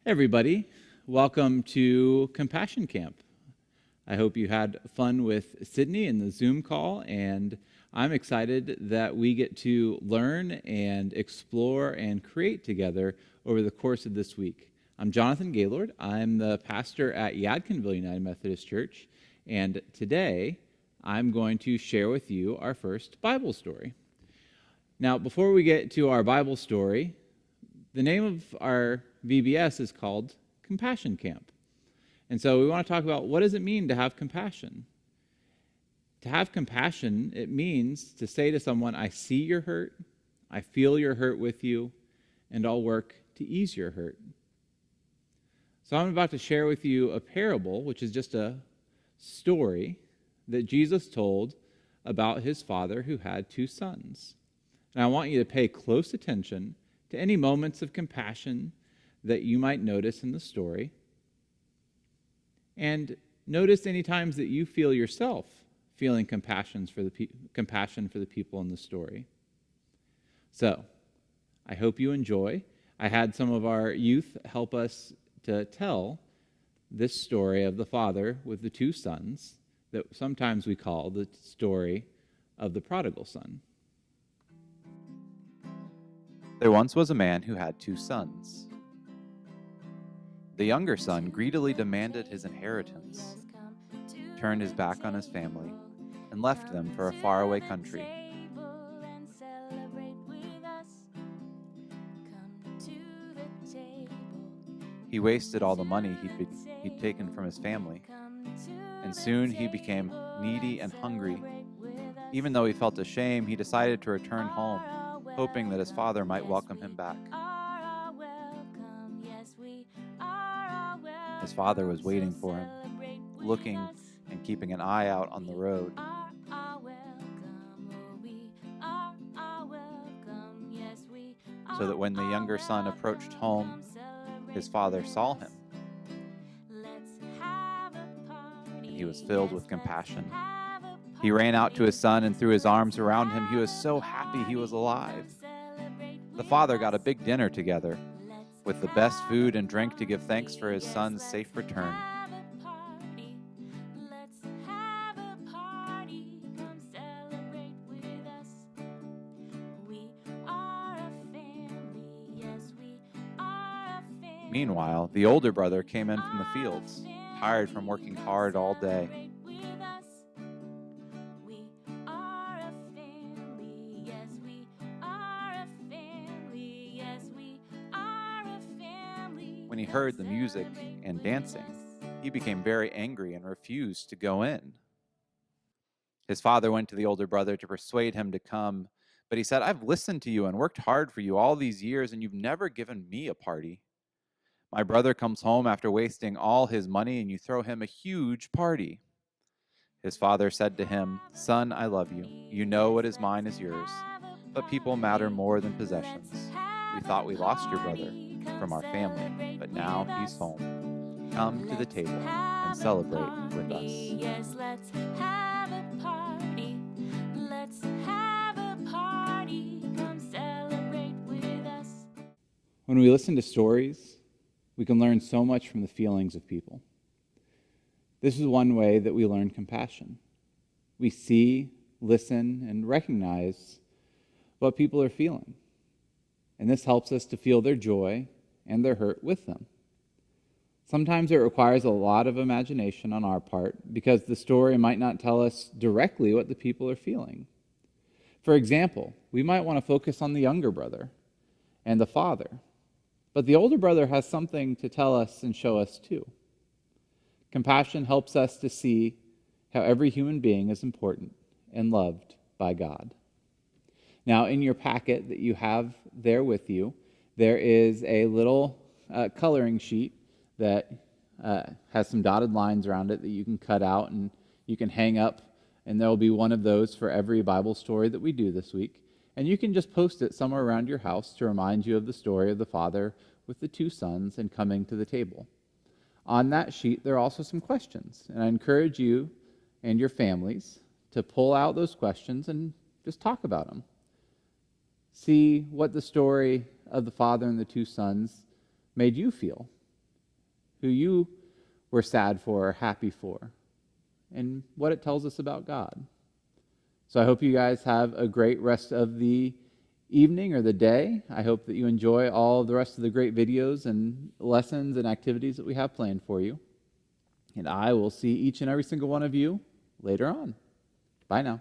Hey everybody, welcome to Compassion Camp. I hope you had fun with Sydney in the Zoom call, and I'm excited that we get to learn and explore and create together over the course of this week. I'm Jonathan Gaylord. I'm the pastor at Yadkinville United Methodist Church, and today I'm going to share with you our first Bible story. Now, before we get to our Bible story, the name of our VBS is called Compassion Camp. And so we want to talk about what does it mean to have compassion? To have compassion, it means to say to someone, I see your hurt, I feel your hurt with you, and I'll work to ease your hurt. So I'm about to share with you a parable, which is just a story that Jesus told about his father who had two sons. And I want you to pay close attention to any moments of compassion that you might notice in the story. And notice any times that you feel yourself feeling compassion for the people in the story. So, I hope you enjoy. I had some of our youth help us to tell this story of the father with the two sons that sometimes we call the story of the prodigal son. There once was a man who had two sons. The younger son greedily demanded his inheritance, turned his back on his family, and left them for a faraway country. He wasted all the money he'd taken from his family, and soon he became needy and hungry. Even though he felt ashamed, he decided to return home, hoping that his father might welcome him back. His father was waiting for him, looking and keeping an eye out on the road. So that when the younger son approached home, his father saw him, and he was filled with compassion. He ran out to his son and threw his arms around him. He was so happy he was alive. The father got a big dinner together, with the best food and drink to give thanks for his son's safe return. Meanwhile, the older brother came in from the fields, tired from working hard all day. When he heard the music and dancing, he became very angry and refused to go in. His father went to the older brother to persuade him to come, but he said, I've listened to you and worked hard for you all these years, and you've never given me a party. My brother comes home after wasting all his money, and you throw him a huge party. His father said to him, Son, I love you. You know what is mine is yours, but people matter more than possessions. We thought we lost your brother from our family, but now he's home. Come to the table and celebrate with us. Yes, let's have a party. Let's have a party. Come celebrate with us. When we listen to stories, we can learn so much from the feelings of people. This is one way that we learn compassion. We see, listen, and recognize what people are feeling. And this helps us to feel their joy and their hurt with them. Sometimes it requires a lot of imagination on our part because the story might not tell us directly what the people are feeling. For example, we might want to focus on the younger brother and the father, but the older brother has something to tell us and show us too. Compassion helps us to see how every human being is important and loved by God. Now, in your packet that you have there with you, there is a little coloring sheet that has some dotted lines around it that you can cut out and you can hang up, and there will be one of those for every Bible story that we do this week. And you can just post it somewhere around your house to remind you of the story of the father with the two sons and coming to the table. On that sheet, there are also some questions, and I encourage you and your families to pull out those questions and just talk about them. See what the story of the father and the two sons made you feel who you were sad for or happy for, and what it tells us about God. So I hope you guys have a great rest of the evening or the day. I hope that you enjoy all the rest of the great videos and lessons and activities that we have planned for you. And I will see each and every single one of you later on. Bye now.